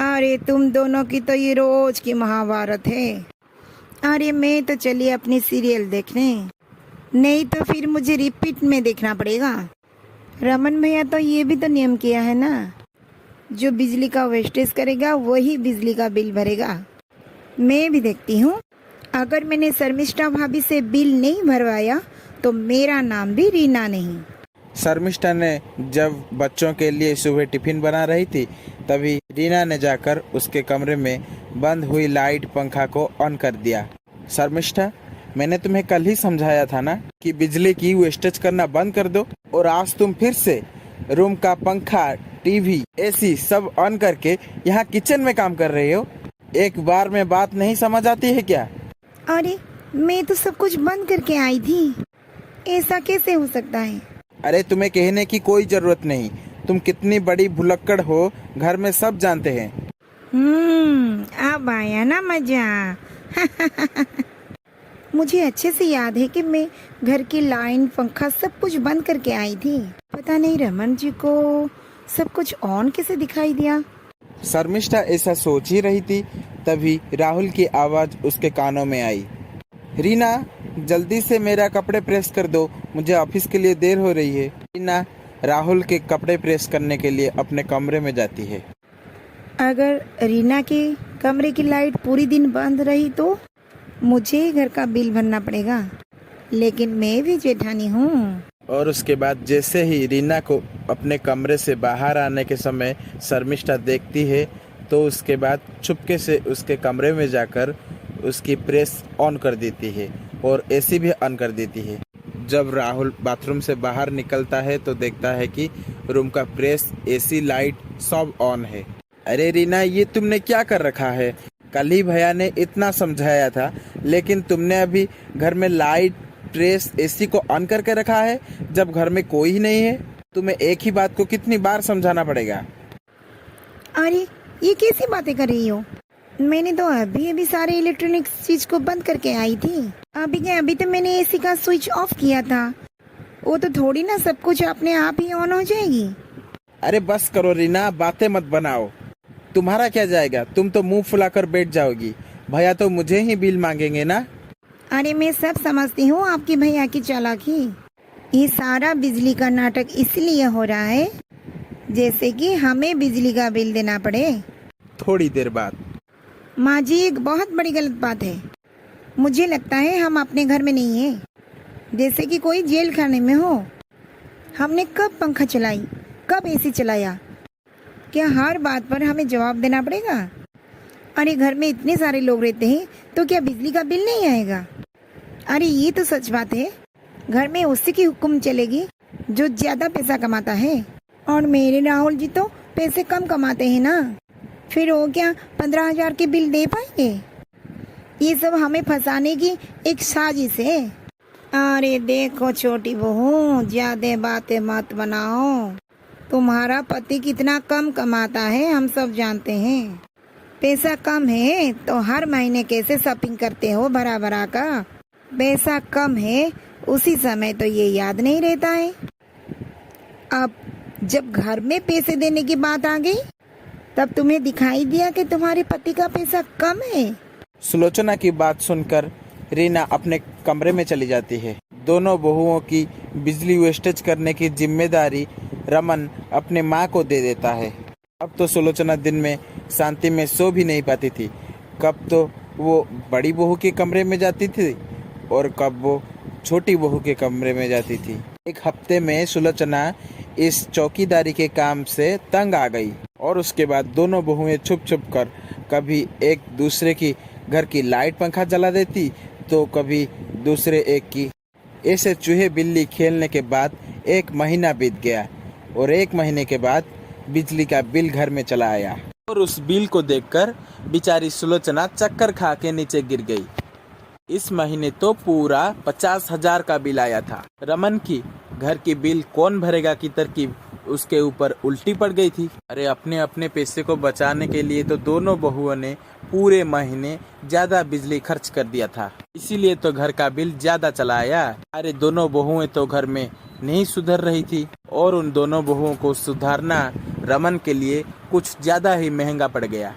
अरे तुम दोनों की तो ये रोज की महाभारत है। अरे मैं तो चली अपनी सीरियल देखने, नहीं तो फिर मुझे रिपीट में देखना पड़ेगा। रमन भैया तो ये भी तो नियम किया है ना, जो बिजली का वेस्टेज करेगा वही बिजली का बिल भरेगा। मैं भी देखती हूँ, अगर मैंने शर्मिष्ठा भाभी से बिल नहीं भरवाया तो मेरा नाम भी रीना नहीं। शर्मिष्ठा ने जब बच्चों के लिए सुबह टिफिन बना रही थी, तभी रीना ने जाकर उसके कमरे में बंद हुई लाइट पंखा को ऑन कर दिया। शर्मिष्ठा, मैंने तुम्हें कल ही समझाया था ना कि बिजली की वेस्टेज करना बंद कर दो, और आज तुम फिर से रूम का पंखा, टीवी, एसी सब ऑन करके यहाँ किचन में काम कर रहे हो। एक बार में बात नहीं समझ आती है क्या? अरे मैं तो सब कुछ बंद करके आई थी, ऐसा कैसे हो सकता है? अरे तुम्हें कहने की कोई जरूरत नहीं, तुम कितनी बड़ी भुलक्कड़ हो घर में सब जानते हैं। अब आया ना मजा। मुझे अच्छे से याद है कि मैं घर की लाइन, पंखा सब कुछ बंद करके आई थी। पता नहीं रमन जी को सब कुछ ऑन कैसे दिखाई दिया। शर्मिष्ठा ऐसा सोच ही रही थी, तभी राहुल की आवाज उसके कानों में आई। रीना, जल्दी से मेरा कपड़े प्रेस कर दो, मुझे ऑफिस के लिए देर हो रही है। रीना राहुल के कपड़े प्रेस करने के लिए अपने कमरे में जाती है। अगर रीना के कमरे की लाइट पूरी दिन बंद रही तो मुझे ही घर का बिल भरना पड़ेगा, लेकिन मैं भी जेठानी हूँ। और उसके बाद जैसे ही रीना को अपने कमरे से बाहर आने के समय शर्मिष्ठा देखती है, तो उसके बाद चुपके से उसके कमरे में जाकर उसकी प्रेस ऑन कर देती है और एसी भी ऑन कर देती है। जब राहुल बाथरूम से बाहर निकलता है तो देखता है कि रूम का प्रेस, एसी, लाइट सब ऑन है। अरे रीना, ये तुमने क्या कर रखा है? कल ही भैया ने इतना समझाया था, लेकिन तुमने अभी घर में लाइट, प्रेस, एसी को ऑन करके रखा है जब घर में कोई ही नहीं है। तुम्हें एक ही बात को कितनी बार समझाना पड़ेगा? अरे ये कैसी बातें कर रही हो? मैंने तो अभी सारे इलेक्ट्रॉनिक चीज को बंद करके आई थी। अभी तो मैंने एसी का स्विच ऑफ किया था। वो तो थोड़ी ना सब कुछ अपने आप ही ऑन हो जाएगी। अरे बस करो रीना, बातें मत बनाओ। तुम्हारा क्या जाएगा, तुम तो मुंह फुलाकर बैठ जाओगी। भैया तो मुझे ही बिल मांगेंगे ना। अरे मैं सब समझती हूँ आपकी भैया की चालाकी। ये सारा बिजली का नाटक इसलिए हो रहा है जैसे कि हमें बिजली का बिल देना पड़े। थोड़ी देर बाद, माँ जी, एक बहुत बड़ी गलत बात है। मुझे लगता है हम अपने घर में नहीं है, जैसे कि कोई जेल खाने में हो। हमने कब पंखा चलाई, कब एसी चलाया? क्या हर बात पर हमें जवाब देना पड़ेगा? अरे घर में इतने सारे लोग रहते हैं तो क्या बिजली का बिल नहीं आएगा? अरे ये तो सच बात है, घर में उसी की हुक्म चलेगी जो ज्यादा पैसा कमाता है। और मेरे राहुल जी तो पैसे कम कमाते हैं ना, फिर वो क्या 15,000 के बिल दे पाएंगे? ये सब हमें फंसाने की एक साजिश है। अरे देखो छोटी बहू, ज्यादा बातें मत बनाओ। तुम्हारा पति कितना कम कमाता है हम सब जानते हैं। पैसा कम है तो हर महीने कैसे शॉपिंग करते हो भरा भरा का? पैसा कम है उसी समय तो ये याद नहीं रहता है। अब जब घर में पैसे देने की बात आ गई, तब तुम्हें दिखाई दिया कि तुम्हारे पति का पैसा कम है। सुलोचना की बात सुनकर रीना अपने कमरे में चली जाती है। दोनों बहुओं की बिजली वेस्टेज करने की जिम्मेदारी रमन अपने माँ को दे देता है। अब तो सुलोचना दिन में शांति में सो भी नहीं पाती थी। कब तो वो बड़ी बहू के कमरे में जाती थी और कब वो छोटी बहू के कमरे में जाती थी। एक हफ्ते में सुलोचना इस चौकीदारी के काम से तंग आ गई और उसके बाद दोनों बहुएं छुप छुप कर कभी एक दूसरे की घर की लाइट, पंखा जला देती तो कभी दूसरे एक की। ऐसे चूहे बिल्ली खेलने के बाद 1 महीना बीत गया और 1 महीने के बाद बिजली का बिल घर में चला आया और उस बिल को देखकर बेचारी सुलोचना चक्कर खा के नीचे गिर गई। इस महीने तो पूरा 50,000 का बिल आया था। रमन की घर की बिल कौन भरेगा की तरकीब उसके ऊपर उल्टी पड़ गई थी। अरे अपने अपने पैसे को बचाने के लिए तो दोनों बहुओं ने पूरे महीने ज्यादा बिजली खर्च कर दिया था, इसीलिए तो घर का बिल ज्यादा चला आया। अरे दोनों बहुएं तो घर में नहीं सुधर रही थी और उन दोनों बहुओं को सुधारना रमन के लिए कुछ ज़्यादा ही महंगा पड़ गया।